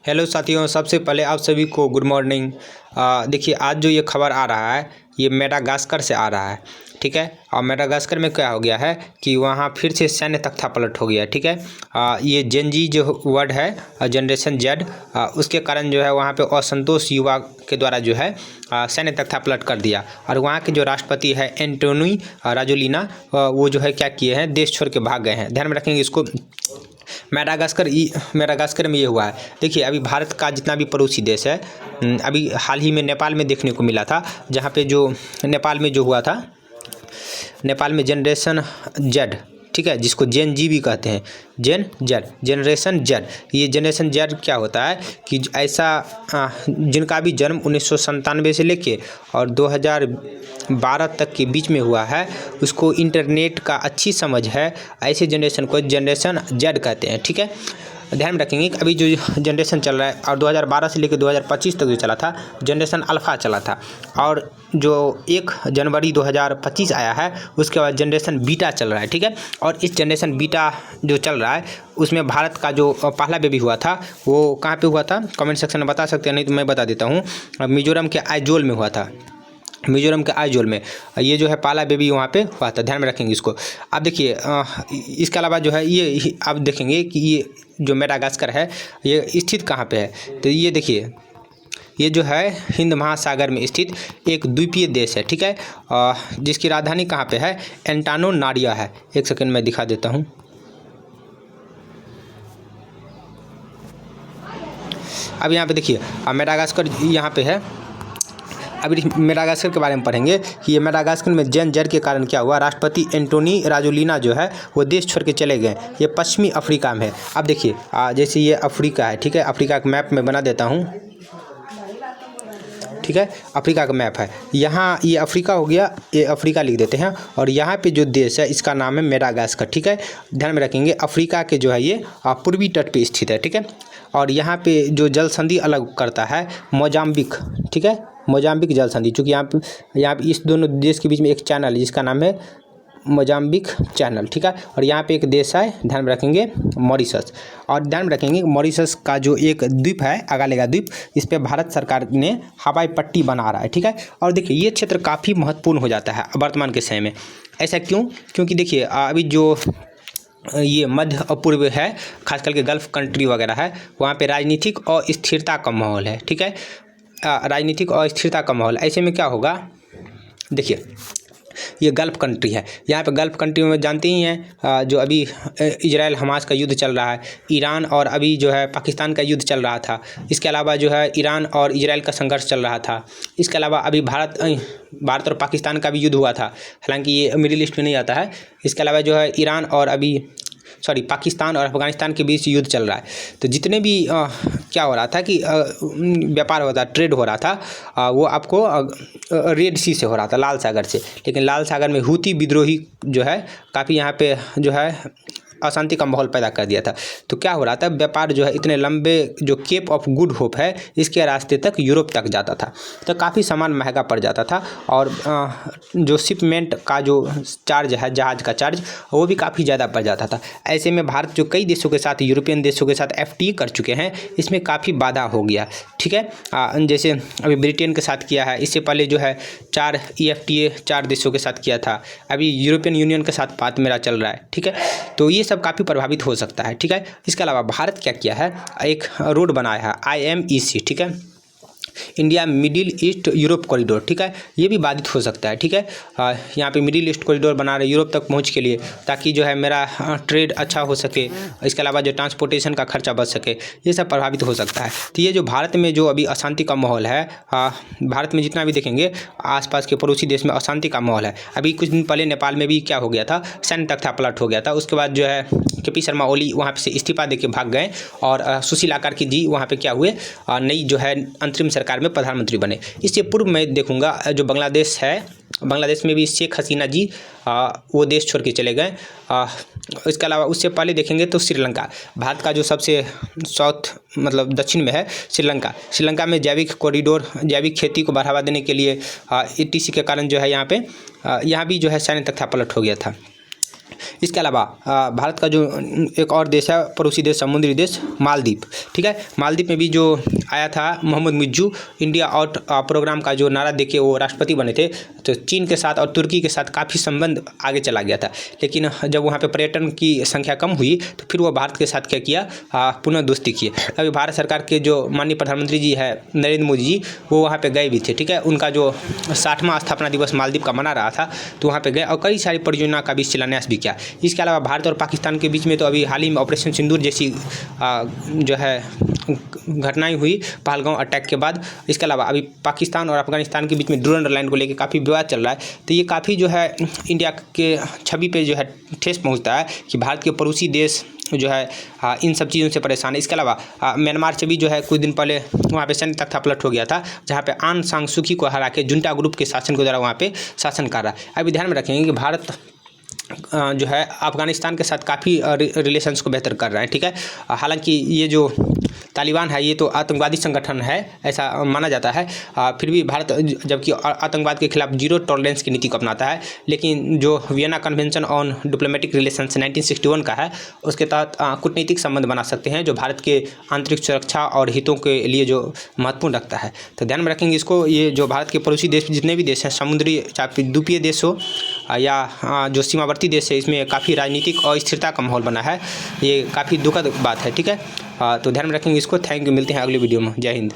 Hello साथियों, सबसे पहले आप सभी को गुड मॉर्निंग। देखिए, आज जो ये खबर आ रहा है ये मेडागास्कर से आ रहा है, ठीक है। और मेडागास्कर में क्या हो गया है कि वहाँ फिर से सैन्य तख्तापलट हो गया, ठीक है। ये जेनजी जो वर्ड है, जनरेशन जेड, उसके कारण जो है वहाँ पे असंतोष युवा के द्वारा जो है सैन्य तख्तापलट कर दिया। और वहाँ के जो राष्ट्रपति है एंटोनी राजोलिना, वो जो है क्या किए हैं, देश छोड़ के भाग गए हैं। ध्यान में रखेंगे इसको। मेडागास्कर में ये हुआ है। देखिए, अभी भारत का जितना भी पड़ोसी देश है, अभी हाल ही में नेपाल में देखने को मिला था, जहाँ पे जो नेपाल में जो हुआ था, नेपाल में जनरेशन जेड, ठीक है, जिसको जेन जी भी कहते हैं, जेन जेड, जनरेशन जेड। ये जनरेशन जेड क्या होता है कि ऐसा जिनका भी जन्म 1997 से लेके और 2012 तक के बीच में हुआ है, उसको इंटरनेट का अच्छी समझ है, ऐसे जनरेशन को जनरेशन जेड कहते हैं, ठीक है। ध्यान में रखेंगे कि अभी जो जनरेशन चल रहा है और 2012 से लेकर 2025 तक जो चला था, जनरेशन अल्फ़ा चला था। और जो 1 जनवरी 2025 आया है, उसके बाद जनरेशन बीटा चल रहा है, ठीक है। और इस जनरेशन बीटा जो चल रहा है, उसमें भारत का जो पहला बेबी हुआ था वो कहाँ पे हुआ था, कमेंट सेक्शन में बता सकते हैं, नहीं तो मैं बता देता हूँ। मिजोरम के आइजोल में हुआ था, मिजोरम के आइजोल में ये जो है पहला बेबी वहाँ पे हुआ था। ध्यान में रखेंगे इसको। अब देखिए, इसके अलावा जो है ये आप देखेंगे कि ये जो मेडागास्कर है ये स्थित कहाँ पे है, तो ये देखिए, ये जो है हिंद महासागर में स्थित एक द्वीपीय देश है, ठीक है। जिसकी राजधानी कहाँ पे है, एंटानानारिया है। एक सेकंड में दिखा देता हूँ। अब यहाँ पे देखिए, मेडागास्कर यहाँ पे है। अभी मेडागास्कर के बारे में पढ़ेंगे कि ये मेडागास्कर में जेन जर के कारण क्या हुआ, राष्ट्रपति एंटोनी राजोलिना जो है वो देश छोड़ के चले गए। ये पश्चिमी अफ्रीका में है। अब देखिए, जैसे ये अफ्रीका है, ठीक है, अफ्रीका का मैप में बना देता हूँ, ठीक है। अफ्रीका का मैप है, यहाँ ये अफ्रीका हो गया, ये अफ्रीका लिख देते हैं। और यहाँ पे जो देश है इसका नाम है मेडागास्कर, ठीक है। ध्यान में रखेंगे, अफ्रीका के जो है ये पूर्वी तट पे स्थित है, ठीक है। और यहाँ पे जो जल संधि अलग करता है मोजाम्बिक, ठीक है, मोजाम्बिक जल संधि, चूँकि यहाँ पे इस दोनों देश के बीच में एक चैनल है जिसका नाम है मोजाम्बिक चैनल, ठीक है। और यहाँ पे एक देश है, ध्यान में रखेंगे, मॉरिशस। और ध्यान में रखेंगे मॉरिशस का जो एक द्वीप है, अगालेगा द्वीप, इस पे भारत सरकार ने हवाई पट्टी बना रहा है, ठीक है। और देखिए, ये क्षेत्र काफ़ी महत्वपूर्ण हो जाता है वर्तमान के समय में। ऐसा क्यों? क्योंकि देखिए, अभी जो ये मध्य और पूर्व है, खास करके गल्फ़ कंट्री वगैरह है, वहाँ पे राजनीतिक अस्थिरता का माहौल है, ठीक है। राजनीतिक अस्थिरता का माहौल, ऐसे में क्या होगा, देखिए, ये गल्फ़ कंट्री है। यहाँ पे गल्फ़ कंट्री में जानते ही हैं, जो अभी इजराइल हमास का युद्ध चल रहा है, ईरान और अभी जो है पाकिस्तान का युद्ध चल रहा था। इसके अलावा जो है ईरान और इजराइल का संघर्ष चल रहा था। इसके अलावा अभी भारत और पाकिस्तान का भी युद्ध हुआ था, हालांकि ये मिडिल ईस्ट में नहीं आता है। इसके अलावा जो है ईरान और पाकिस्तान और अफ़गानिस्तान के बीच युद्ध चल रहा है। तो जितने भी क्या हो रहा था कि व्यापार होता, ट्रेड हो रहा था, वो आपको रेड सी से हो रहा था, लाल सागर से। लेकिन लाल सागर में हूती विद्रोही जो है काफ़ी यहाँ पे जो है अशांति का माहौल पैदा कर दिया था। तो क्या हो रहा था, व्यापार जो है इतने लंबे जो केप ऑफ गुड होप है, इसके रास्ते तक यूरोप तक जाता था, तो काफ़ी सामान महंगा पड़ जाता था। और जो शिपमेंट का जो चार्ज है, जहाज़ का चार्ज, वो भी काफ़ी ज़्यादा पड़ जाता था। ऐसे में भारत जो कई देशों के साथ, यूरोपियन देशों के साथ FTA कर चुके हैं, इसमें काफ़ी बाधा हो गया, ठीक है। जैसे अभी ब्रिटेन के साथ किया है, इससे पहले जो है 4 EFTA 4 देशों के साथ किया था, अभी यूरोपियन यूनियन के साथ बात मेरा चल रहा है, ठीक है। तो ये सब काफ़ी प्रभावित हो सकता है, ठीक है। इसके अलावा भारत क्या किया है, एक रोड बनाया है IMEC, ठीक है, India middle east Europe corridor, ठीक है। ये भी बाधित हो सकता है, ठीक है। यहाँ पे मिडिल ईस्ट कॉरिडोर बना रहे यूरोप तक पहुँच के लिए, ताकि जो है मेरा ट्रेड अच्छा हो सके। इसके अलावा जो ट्रांसपोर्टेशन का खर्चा बच सके, ये सब प्रभावित हो सकता है। तो ये जो भारत में जो अभी अशांति का माहौल है, भारत में जितना भी देखेंगे आसपास के पड़ोसी देश में अशांति का माहौल है। अभी कुछ दिन पहले नेपाल में भी क्या हो गया था, सैन्य तख्तापलट हो गया था। उसके बाद जो है KP शर्मा ओली वहाँ से इस्तीफा देके भाग गए और सुशील आकार्की जी वहाँ पे क्या हुए, नई जो है अंतरिम सरकार में प्रधानमंत्री बने। इससे पूर्व मैं देखूंगा जो बांग्लादेश है, बांग्लादेश में भी शेख हसीना जी वो देश छोड़ के चले गए। इसके अलावा उससे पहले देखेंगे तो श्रीलंका, भारत का जो सबसे साउथ मतलब दक्षिण में है श्रीलंका में जैविक कॉरिडोर, जैविक खेती को बढ़ावा देने के लिए ETC के कारण जो है यहाँ भी जो है सैन्य तख्तापलट हो गया था। इसके अलावा भारत का जो एक और देश है पड़ोसी देश, समुद्री देश मालदीव, ठीक है। मालदीव में भी जो आया था Mohamed Muizzu, India out programme का जो नारा देके वो राष्ट्रपति बने थे, तो चीन के साथ और तुर्की के साथ काफ़ी संबंध आगे चला गया था। लेकिन जब वहाँ पे पर्यटन की संख्या कम हुई तो फिर वो भारत के साथ क्या किया, पुनः दोस्ती किए। अभी भारत सरकार के जो माननीय प्रधानमंत्री जी है नरेंद्र मोदी जी, वो वहाँ पे गए भी थे, ठीक है। उनका जो 60वां स्थापना दिवस मालदीव का मना रहा था, तो वहाँ पे गए और कई सारी परियोजना का भी शिलान्यास भी किया। इसके अलावा भारत और पाकिस्तान के बीच में तो अभी हाल ही में ऑपरेशन सिंदूर जैसी जो है घटनाएं हुई पहलगांव अटैक के बाद। इसके अलावा अभी पाकिस्तान और अफगानिस्तान के बीच में ड्रोन लाइन को लेकर काफ़ी विवाद चल रहा है। तो ये काफ़ी जो है इंडिया के छवि पे जो है ठेस पहुंचता है कि भारत के पड़ोसी देश जो है इन सब चीज़ों से परेशान है। इसके अलावा म्यांमार से भी जो है कुछ दिन पहले वहाँ पे सैन्य तख्तापलट हो गया था, जहाँ पे आंग सान सू की को हरा के जुंटा ग्रुप के शासन के द्वारा वहाँ पे शासन कर रहा है। अभी ध्यान में रखेंगे कि भारत जो है अफगानिस्तान के साथ काफ़ी रिलेशंस को बेहतर कर रहा है, ठीक है। हालांकि ये जो तालिबान है ये तो आतंकवादी संगठन है ऐसा माना जाता है, फिर भी भारत जबकि आतंकवाद के खिलाफ जीरो टॉलरेंस की नीति को अपनाता है। लेकिन जो Vienna convention on diplomatic relations 1961 का है, उसके तहत कूटनीतिक संबंध बना सकते हैं जो भारत के आंतरिक सुरक्षा और हितों के लिए जो महत्वपूर्ण रखता है। तो ध्यान में रखेंगे इसको। ये जो भारत के पड़ोसी देश जितने भी देश हैं, समुद्री चाहे द्वीपीय देश हो या जो सीमावर्ती देश है, इसमें काफ़ी राजनीतिक अस्थिरता का माहौल बना है। ये काफ़ी दुखद बात है, ठीक है। तो ध्यान में रखेंगे इसको। थैंक यू, मिलते हैं अगले वीडियो में। जय हिंद।